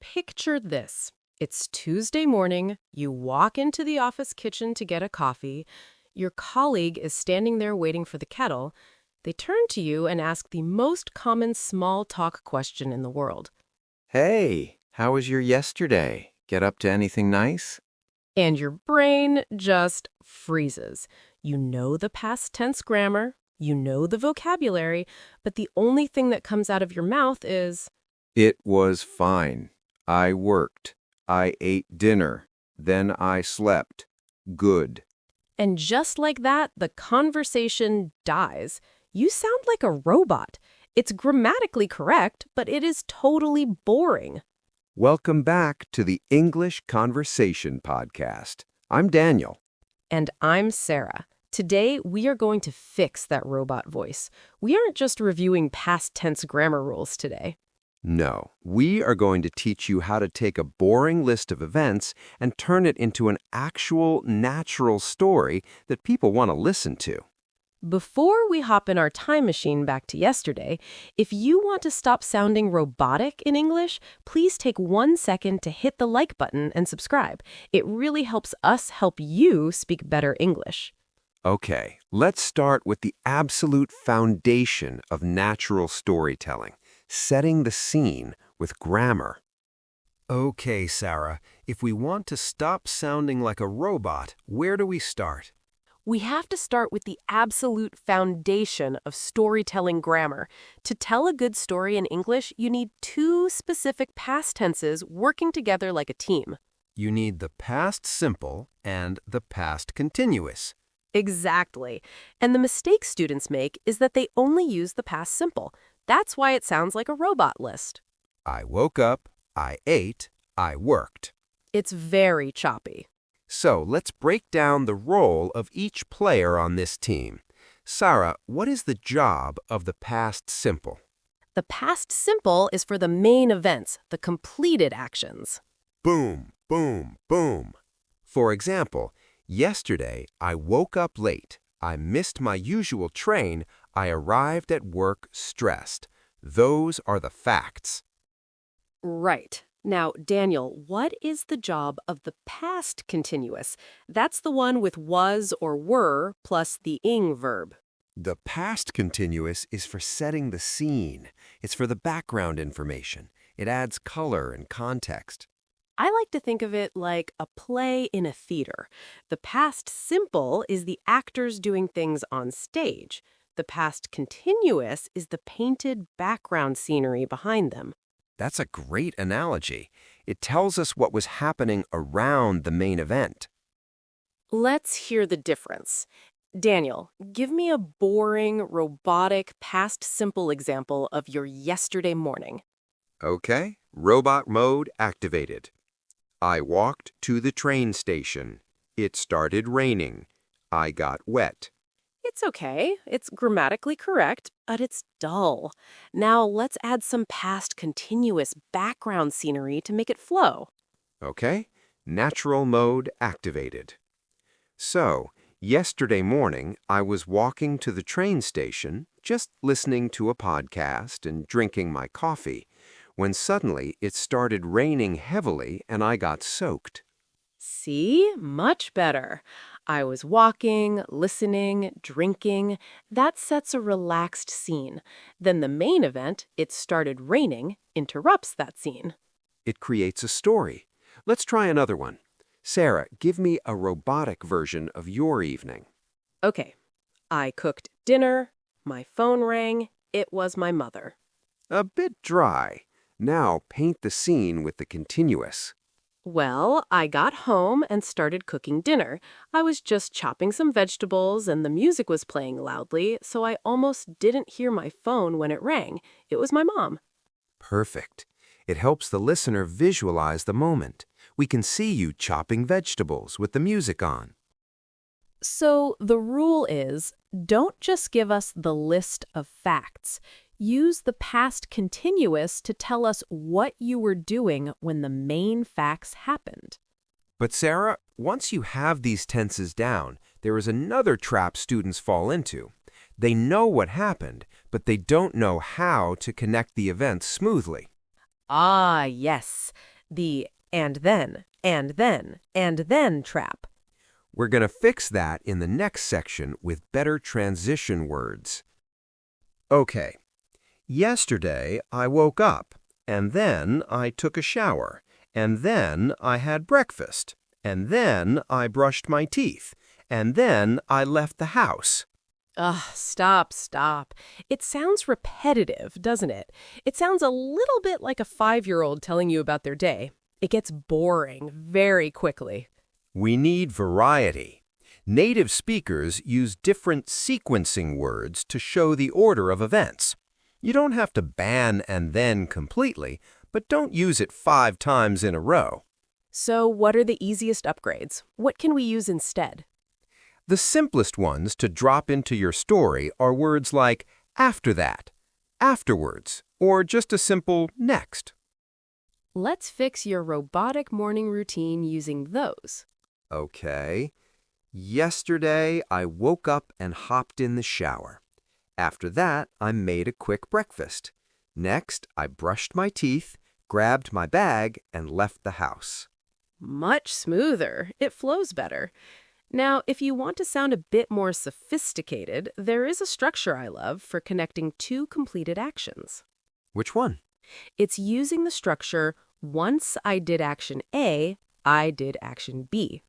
Picture this. It's Tuesday morning. You walk into the office kitchen to get a coffee. Your colleague is standing there waiting for the kettle. They turn to you and ask the most common small talk question in the world. Hey, how was your yesterday? Get up to anything nice? And your brain just freezes. You know the past tense grammar, you know the vocabulary, but the only thing that comes out of your mouth is, It was fine. I worked. I ate dinner. Then I slept. Good. and just like that, the conversation dies. You sound like a robot. It's grammatically correct, but it is totally boring. Welcome back to the English Conversation Podcast. I'm Daniel. And I'm Sarah. Today, we are going to fix that robot voice. We aren't just reviewing past tense grammar rules today. No, we are going to teach you how to take a boring list of events and turn it into an actual, natural story that people want to listen to. Before we hop in our time machine back to yesterday, if you want to stop sounding robotic in English, please take 1 second to hit the like button and subscribe. It really helps us help you speak better English. Okay, let's start with the absolute foundation of natural storytelling, setting the scene with grammar. Okay, Sarah, if we want to stop sounding like a robot, where do we start? We have to start with the absolute foundation of storytelling grammar. To tell a good story in English, you need 2 specific past tenses working together like a team. You need the past simple and the past continuous. Exactly. And the mistake students make is that they only use the past simple. That's why it sounds like a robot list. I woke up, I ate, I worked. It's very choppy. So let's break down the role of each player on this team. Sarah, what is the job of the past simple? The past simple is for the main events, the completed actions. Boom, boom, boom. For example, yesterday I woke up late. I missed my usual train. I arrived at work stressed. Those are the facts. Right. Now, Daniel, what is the job of the past continuous? That's the one with was or were plus the ing verb. The past continuous is for setting the scene. It's for the background information. It adds color and context. I like to think of it like a play in a theater. The past simple is the actors doing things on stage. The past continuous is the painted background scenery behind them. That's a great analogy. It tells us what was happening around the main event. Let's hear the difference. Daniel, give me a boring, robotic, past simple example of your yesterday morning. Okay, robot mode activated. I walked to the train station. It started raining. I got wet. It's okay. It's grammatically correct, but it's dull. Now let's add some past continuous background scenery to make it flow. Okay, natural mode activated. So, yesterday morning, I was walking to the train station, just listening to a podcast and drinking my coffee, when suddenly it started raining heavily and I got soaked. See? Much better. I was walking, listening, drinking. That sets a relaxed scene. Then the main event, it started raining, interrupts that scene. It creates a story. Let's try another one. Sarah, give me a robotic version of your evening. Okay. I cooked dinner. My phone rang. It was my mother. A bit dry. Now paint the scene with the continuous. Well, I got home and started cooking dinner. I was just chopping some vegetables and the music was playing loudly, so I almost didn't hear my phone when it rang. It was my mom. Perfect. It helps the listener visualize the moment. We can see you chopping vegetables with the music on. So the rule is, don't just give us the list of facts. Use the past continuous to tell us what you were doing when the main facts happened. But Sarah, once you have these tenses down, there is another trap students fall into. They know what happened, but they don't know how to connect the events smoothly. Ah, yes. The and then trap. We're going to fix that in the next section with better transition words. Okay. Yesterday, I woke up, and then I took a shower, and then I had breakfast, and then I brushed my teeth, and then I left the house. Ugh, stop. It sounds repetitive, doesn't it? It sounds a little bit like a 5-year-old telling you about their day. It gets boring very quickly. We need variety. Native speakers use different sequencing words to show the order of events. You don't have to ban and then completely, but don't use it 5 times in a row. So what are the easiest upgrades? What can we use instead? The simplest ones to drop into your story are words like after that, afterwards, or just a simple next. Let's fix your robotic morning routine using those. Okay. Yesterday, I woke up and hopped in the shower. After that, I made a quick breakfast. Next, I brushed my teeth, grabbed my bag, and left the house. Much smoother. It flows better. Now, if you want to sound a bit more sophisticated, there is a structure I love for connecting 2 completed actions. Which one? It's using the structure, once I did action A, I did action B.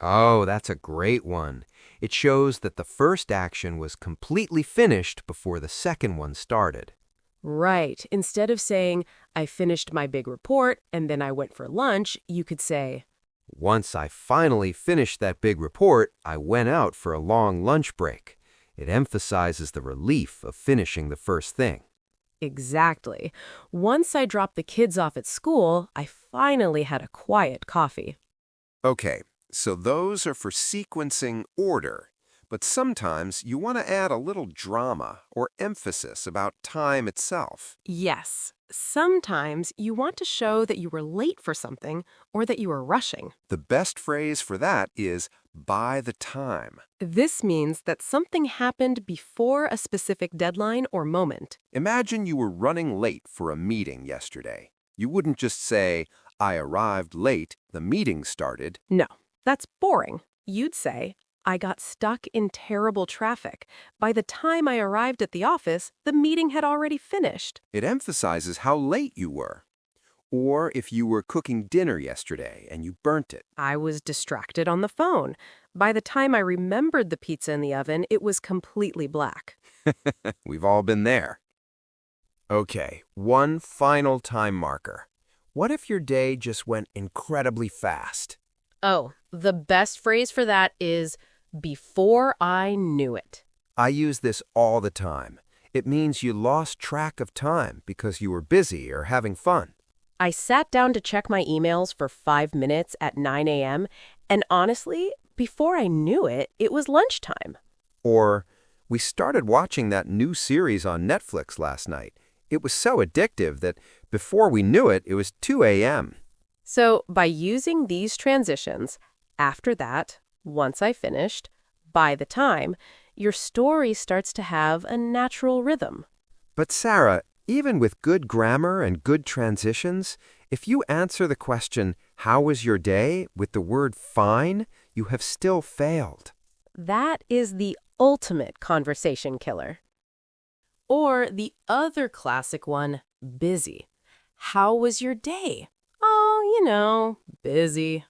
Oh, that's a great one. It shows that the first action was completely finished before the second one started. Right. Instead of saying, I finished my big report and then I went for lunch, you could say, Once I finally finished that big report, I went out for a long lunch break. It emphasizes the relief of finishing the first thing. exactly. Once I dropped the kids off at school, I finally had a quiet coffee. Okay, so those are for sequencing order. But sometimes you want to add a little drama or emphasis about time itself. Yes, sometimes you want to show that you were late for something or that you were rushing. The best phrase for that is by the time. This means that something happened before a specific deadline or moment. Imagine you were running late for a meeting yesterday. You wouldn't just say, I arrived late, the meeting started. No, that's boring. You'd say, I got stuck in terrible traffic. By the time I arrived at the office, the meeting had already finished. It emphasizes how late you were. Or if you were cooking dinner yesterday and you burnt it. I was distracted on the phone. By the time I remembered the pizza in the oven, it was completely black. We've all been there. Okay, one final time marker. What if your day just went incredibly fast? Oh, the best phrase for that is, before I knew it. I use this all the time. It means you lost track of time because you were busy or having fun. I sat down to check my emails for 5 minutes at 9 a.m., and honestly, before I knew it, it was lunchtime. Or, we started watching that new series on Netflix last night. It was so addictive that before we knew it, it was 2 a.m. So by using these transitions, after that, once I finished, by the time, your story starts to have a natural rhythm. But Sarah, even with good grammar and good transitions, if you answer the question, how was your day, with the word fine, you have still failed. That is the ultimate conversation killer. Or the other classic one, busy. How was your day? Oh, busy.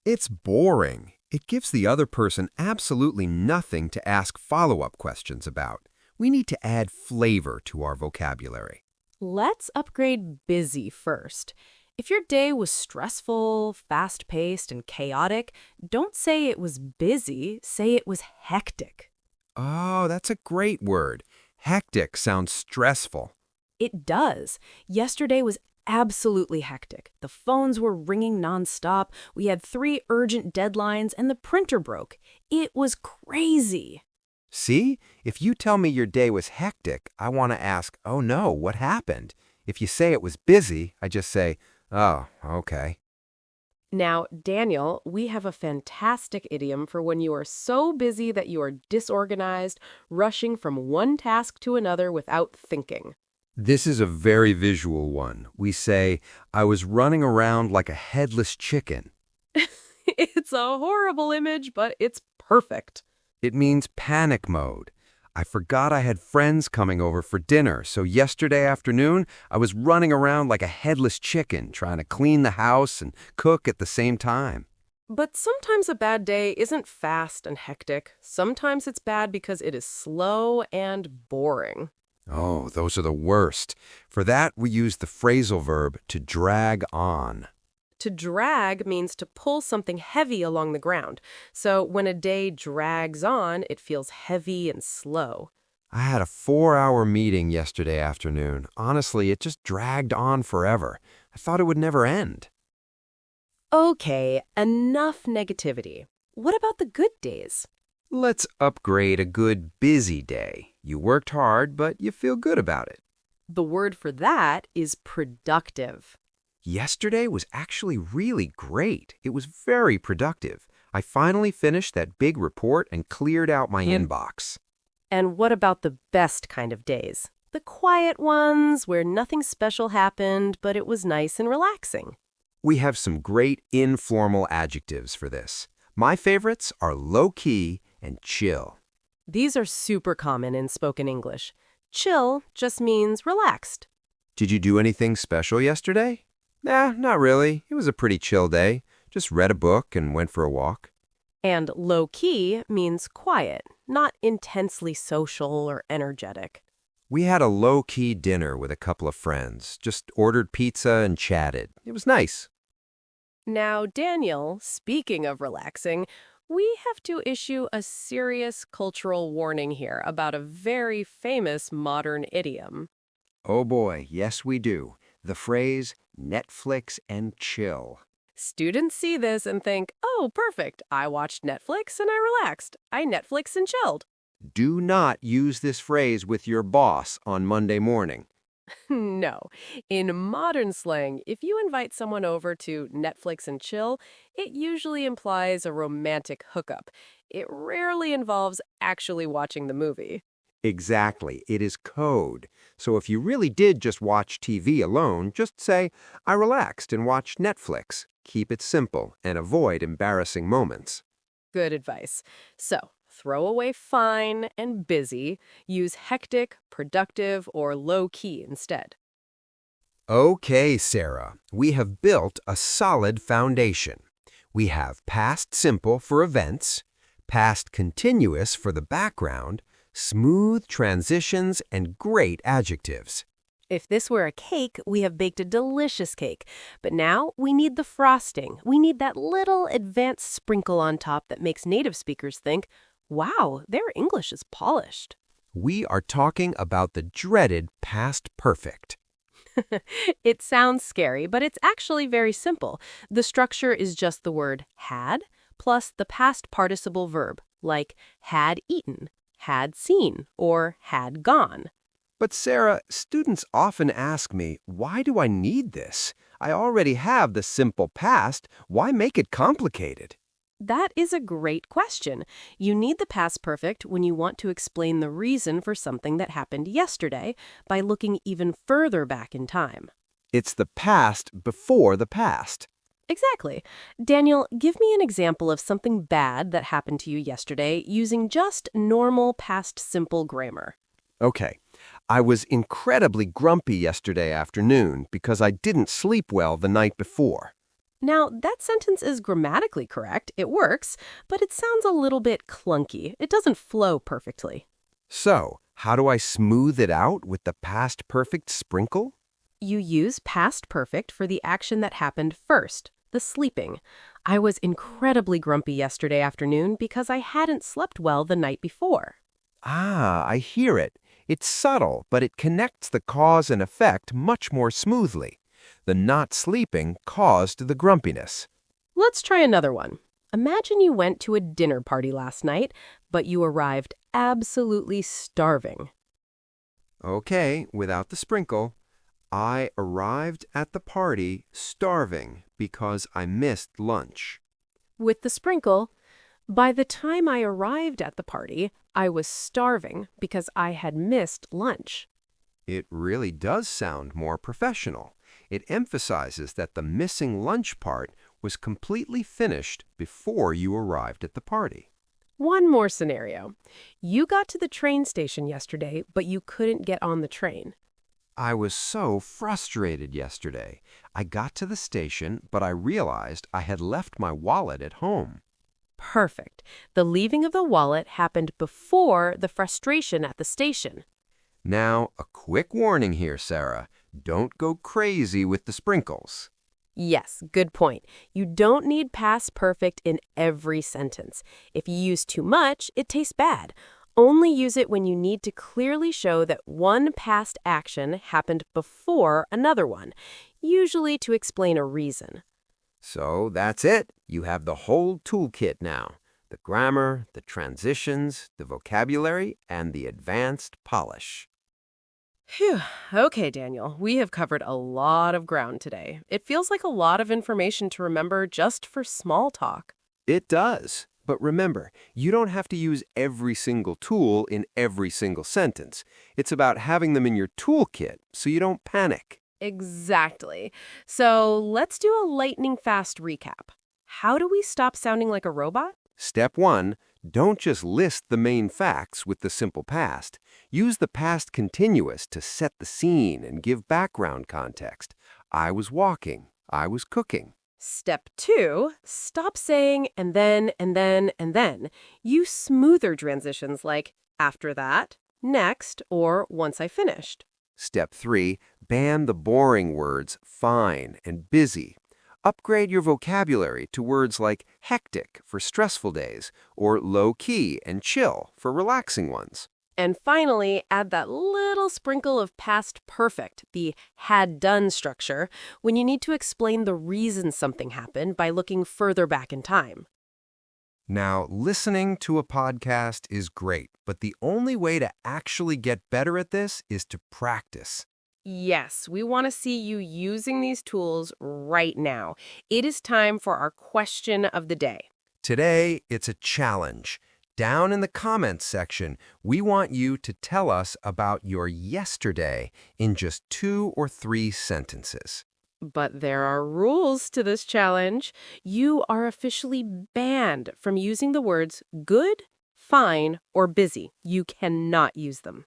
It's boring. It gives the other person absolutely nothing to ask follow-up questions about. We need to add flavor to our vocabulary. Let's upgrade busy first. If your day was stressful, fast-paced, and chaotic, don't say it was busy, say it was hectic. Oh, that's a great word. Hectic sounds stressful. It does. Yesterday was absolutely hectic. The phones were ringing nonstop. We had 3 urgent deadlines, and the printer broke. It was crazy. See, if you tell me your day was hectic, I want to ask, oh no, what happened? If you say it was busy, I just say, oh, okay. Now, Daniel, we have a fantastic idiom for when you are so busy that you are disorganized, rushing from one task to another without thinking. This is a very visual one. We say, I was running around like a headless chicken. It's a horrible image, but it's perfect. It means panic mode. I forgot I had friends coming over for dinner, so yesterday afternoon I was running around like a headless chicken, trying to clean the house and cook at the same time. But sometimes a bad day isn't fast and hectic. Sometimes it's bad because it is slow and boring. Oh, those are the worst. For that, we use the phrasal verb to drag on. To drag means to pull something heavy along the ground. So when a day drags on, it feels heavy and slow. I had a 4-hour meeting yesterday afternoon. Honestly, it just dragged on forever. I thought it would never end. Okay, enough negativity. What about the good days? Let's upgrade a good busy day. You worked hard, but you feel good about it. The word for that is productive. Yesterday was actually really great. It was very productive. I finally finished that big report and cleared out my inbox. And what about the best kind of days? The quiet ones where nothing special happened, but it was nice and relaxing. We have some great informal adjectives for this. My favorites are low-key and chill. These are super common in spoken English. Chill just means relaxed. Did you do anything special yesterday? Nah, not really. It was a pretty chill day. Just read a book and went for a walk. And low-key means quiet, not intensely social or energetic. We had a low-key dinner with a couple of friends. Just ordered pizza and chatted. It was nice. Now, Daniel, speaking of relaxing, we have to issue a serious cultural warning here about a very famous modern idiom. Oh boy, yes we do. The phrase Netflix and chill. Students see this and think, oh, perfect. I watched Netflix and I relaxed. I Netflix and chilled. Do not use this phrase with your boss on Monday morning. No. In modern slang, if you invite someone over to Netflix and chill, it usually implies a romantic hookup. It rarely involves actually watching the movie. Exactly. It is code. So if you really did just watch TV alone, just say, I relaxed and watched Netflix. Keep it simple and avoid embarrassing moments. Good advice. So, throw away fine and busy. Use hectic, productive, or low-key instead. Okay, Sarah, we have built a solid foundation. We have past simple for events, past continuous for the background, smooth transitions, and great adjectives. If this were a cake, we have baked a delicious cake. But now we need the frosting. We need that little advanced sprinkle on top that makes native speakers think, wow, their English is polished. We are talking about the dreaded past perfect. It sounds scary, but it's actually very simple. The structure is just the word had plus the past participle verb, like had eaten, had seen, or had gone. But Sarah, students often ask me, why do I need this? I already have the simple past. Why make it complicated? That is a great question. You need the past perfect when you want to explain the reason for something that happened yesterday by looking even further back in time. It's the past before the past. Exactly. Daniel, give me an example of something bad that happened to you yesterday using just normal past simple grammar. Okay. I was incredibly grumpy yesterday afternoon because I didn't sleep well the night before. Now, that sentence is grammatically correct. It works, but it sounds a little bit clunky. It doesn't flow perfectly. So, how do I smooth it out with the past perfect sprinkle? You use past perfect for the action that happened first, the sleeping. I was incredibly grumpy yesterday afternoon because I hadn't slept well the night before. Ah, I hear it. It's subtle, but it connects the cause and effect much more smoothly. The not sleeping caused the grumpiness. Let's try another one. Imagine you went to a dinner party last night, but you arrived absolutely starving. Okay, without the sprinkle. I arrived at the party starving because I missed lunch. With the sprinkle, by the time I arrived at the party, I was starving because I had missed lunch. It really does sound more professional. It emphasizes that the missing lunch part was completely finished before you arrived at the party. One more scenario. You got to the train station yesterday, but you couldn't get on the train. I was so frustrated yesterday. I got to the station, but I realized I had left my wallet at home. Perfect. The leaving of the wallet happened before the frustration at the station. Now, a quick warning here, Sarah. Don't go crazy with the sprinkles. Yes, good point. You don't need past perfect in every sentence. If you use too much, it tastes bad. Only use it when you need to clearly show that one past action happened before another one, usually to explain a reason. So that's it. You have the whole toolkit now. The grammar, the transitions, the vocabulary, and the advanced polish. Phew. Okay, Daniel, we have covered a lot of ground today. It feels like a lot of information to remember just for small talk. It does. But remember, you don't have to use every single tool in every single sentence. It's about having them in your toolkit so you don't panic. Exactly. So let's do a lightning fast recap. How do we stop sounding like a robot? Step 1, don't just list the main facts with the simple past. Use the past continuous to set the scene and give background context. I was walking. I was cooking. Step 2, stop saying and then, and then, and then. Use smoother transitions like after that, next, or once I finished. Step 3, ban the boring words fine and busy. Upgrade your vocabulary to words like hectic for stressful days or low-key and chill for relaxing ones. And finally, add that little sprinkle of past perfect, the had done structure, when you need to explain the reason something happened by looking further back in time. Now, listening to a podcast is great, but the only way to actually get better at this is to practice. Yes, we want to see you using these tools right now. It is time for our question of the day. Today, it's a challenge. Down in the comments section, we want you to tell us about your yesterday in just 2 or 3 sentences. But there are rules to this challenge. You are officially banned from using the words good, fine, or busy. You cannot use them.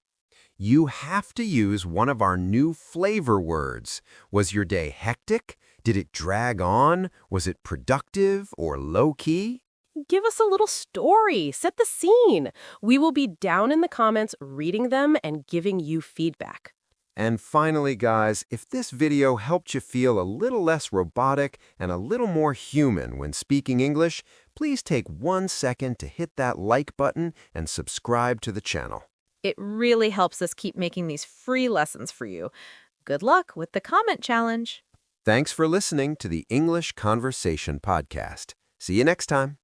You have to use one of our new flavor words. Was your day hectic? Did it drag on? Was it productive or low-key? Give us a little story. Set the scene. We will be down in the comments reading them and giving you feedback. And finally, guys, if this video helped you feel a little less robotic and a little more human when speaking English, please take 1 second to hit that like button and subscribe to the channel. It really helps us keep making these free lessons for you. Good luck with the comment challenge. Thanks for listening to the English Conversation Podcast. See you next time.